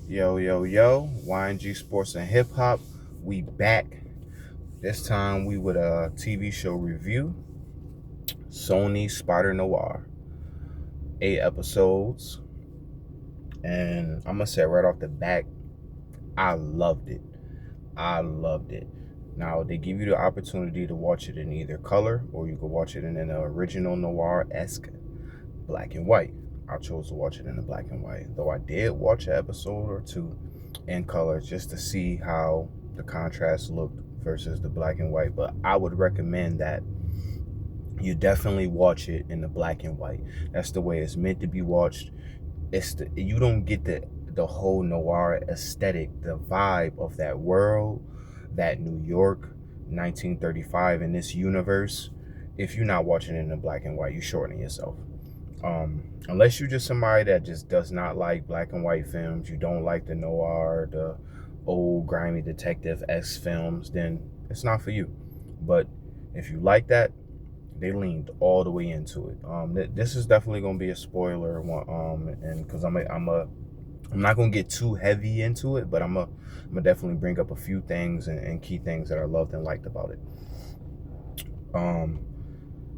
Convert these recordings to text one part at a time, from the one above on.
Yo, yo, yo, YNG Sports and Hip Hop. We back. This time we with a TV show review. Sony Spider Noir. 8 episodes. And I'm gonna say right off the bat, I loved it. I loved it. Now they give you the opportunity to watch it in either color or you can watch it in an original noir-esque black and white. I chose to watch it in the black and white, though I did watch an episode or two in color just to see how the contrast looked versus the black and white. But I would recommend that you definitely watch it in the black and white. That's the way it's meant to be watched. You don't get the whole noir aesthetic, the vibe of that world, that New York 1935 in this universe, if you're not watching it in the black and white. You're shorting yourself. Unless you're just somebody that just does not like black and white films, you don't like the noir, the old grimy detective-esque films, then it's not for you. But if you like that, they leaned all the way into it. This is definitely gonna be a spoiler one, and because I'm not gonna get too heavy into it, but I'm gonna definitely bring up a few things and key things that I loved and liked about it.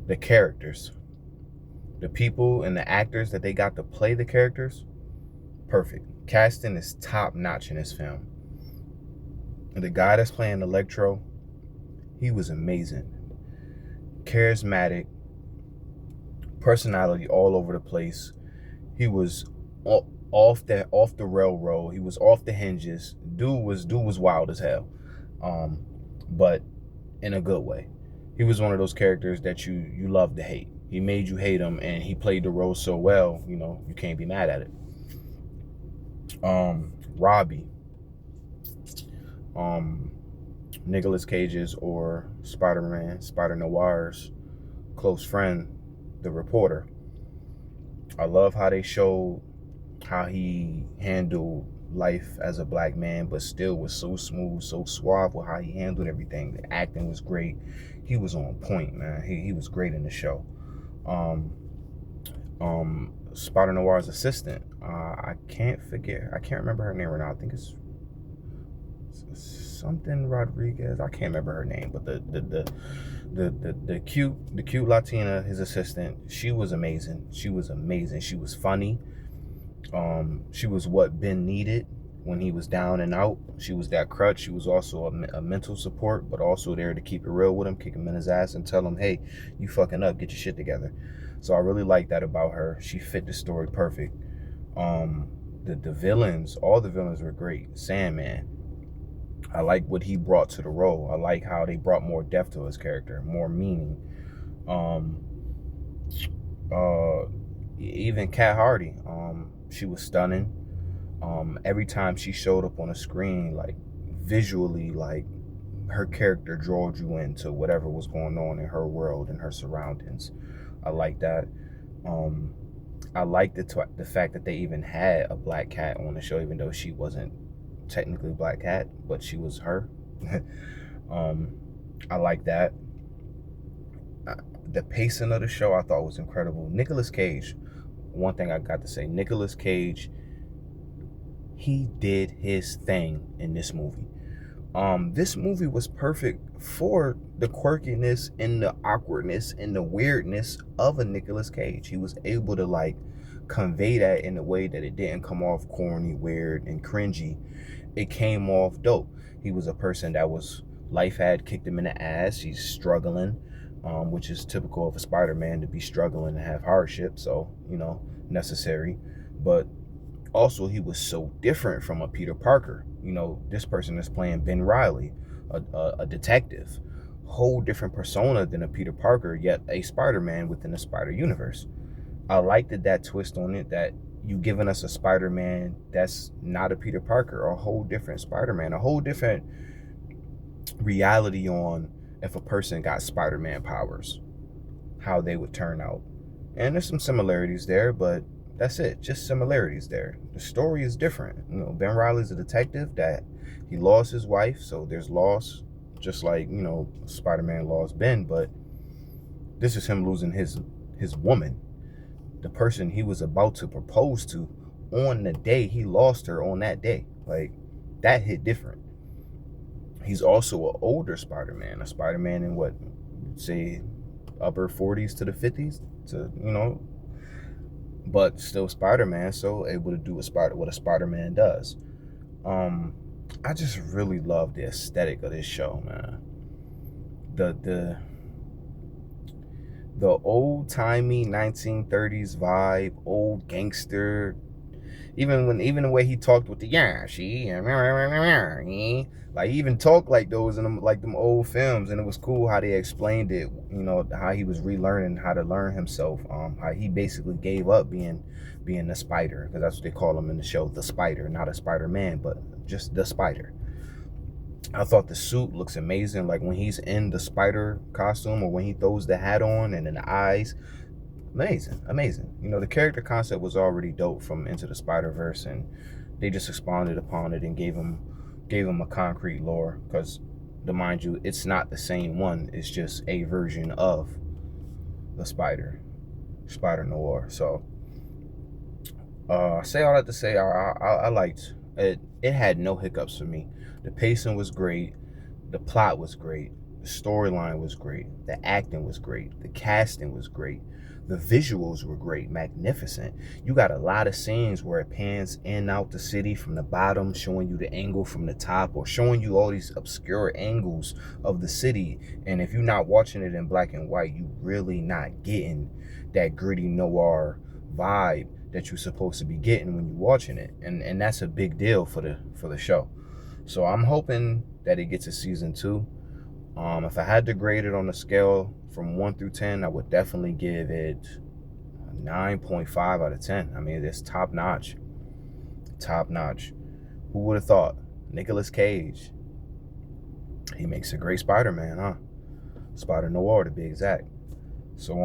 The characters, the people and the actors that they got to play the characters, perfect. Casting is top notch in this film. And the guy that's playing Electro, he was amazing. Charismatic, personality all over the place. He was off the railroad. He was off the hinges. Dude was wild as hell, but in a good way. He was one of those characters that you love to hate. He made you hate him, and he played the role so well. You can't be mad at it. Robbie, Nicolas Cage's or Spider Noir's close friend, the reporter. I love how they showed how he handled life as a black man, but still was so smooth, so suave with how he handled everything. The acting was great. He was on point, man. He was great in the show. Spider Noir's assistant. I can't remember her name right now. I think it's something Rodriguez. I can't remember her name, but the cute Latina, his assistant, she was amazing. She was funny. She was what Ben needed when he was down and out. She was that crutch. She was also a mental support, but also there to keep it real with him, kick him in his ass, and tell him, hey, you fucking up, get your shit together. So I really like that about her. She fit the story perfect. The villains, all the villains were great. Sandman, I like what he brought to the role. I like how they brought more depth to his character, more meaning. Um, Even Kat Hardy, she was stunning. Every time she showed up on a screen, like visually, like her character drew you into whatever was going on in her world and her surroundings. I like that. I like the fact that they even had a black cat on the show, even though she wasn't technically black cat, but she was her. I like that. The pacing of the show I thought was incredible. Nicolas Cage, one thing I got to say, Nicolas Cage, he did his thing in this movie. This movie was perfect for the quirkiness and the awkwardness and the weirdness of a Nicolas Cage. He was able to like convey that in a way that it didn't come off corny, weird, and cringy. It came off dope. He was a person that was life had kicked him in the ass. He's struggling, which is typical of a Spider-Man to be struggling and have hardship. So necessary, but also he was so different from a Peter Parker. This person is playing Ben Reilly, a detective, whole different persona than a Peter Parker, yet a Spider-Man within the Spider Universe. I liked that twist on it, that you giving us a Spider-Man that's not a Peter Parker, a whole different Spider-Man, a whole different reality on if a person got Spider-Man powers, how they would turn out. And there's some similarities there, but that's it, just similarities there. The story is different. Ben Reilly's a detective that he lost his wife, so there's loss, just like Spider-Man lost Ben, but this is him losing his woman, the person he was about to propose to on the day he lost her, on that day. Like, that hit different. He's also an older Spider-Man, a Spider-Man in what, say, upper 40s to the 50s, to, but still Spider-Man, so able to do what a Spider-Man does. I just really love the aesthetic of this show, man. The the old timey 1930s vibe, old gangster. Even the way he talked with the like he even talked like those in them old films, and it was cool how they explained it. How he was relearning how to learn himself. How he basically gave up being the Spider, because that's what they call him in the show, the Spider, not a Spider-Man, but just the Spider. I thought the suit looks amazing, like when he's in the Spider costume, or when he throws the hat on and then the eyes. Amazing. The character concept was already dope from Into the Spider-Verse, and they just expanded upon it and gave him a concrete lore, because, to mind you, it's not the same one. It's just a version of the Spider Noir. So, say all that to say, I liked it. It had no hiccups for me. The pacing was great. The plot was great. The storyline was great. The acting was great. The casting was great. The visuals were great, magnificent. You got a lot of scenes where it pans in and out the city from the bottom, showing you the angle from the top, or showing you all these obscure angles of the city. And if you're not watching it in black and white, you really not getting that gritty noir vibe that you're supposed to be getting when you're watching it. And that's a big deal for the show. So I'm hoping that it gets a season 2. If I had to grade it on a scale from 1 through 10, I would definitely give it a 9.5 out of 10. I mean, it's top notch. Top notch. Who would have thought? Nicolas Cage. He makes a great Spider-Man, huh? Spider Noir, to be exact. So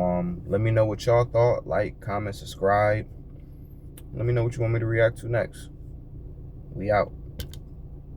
let me know what y'all thought. Like, comment, subscribe. Let me know what you want me to react to next. We out.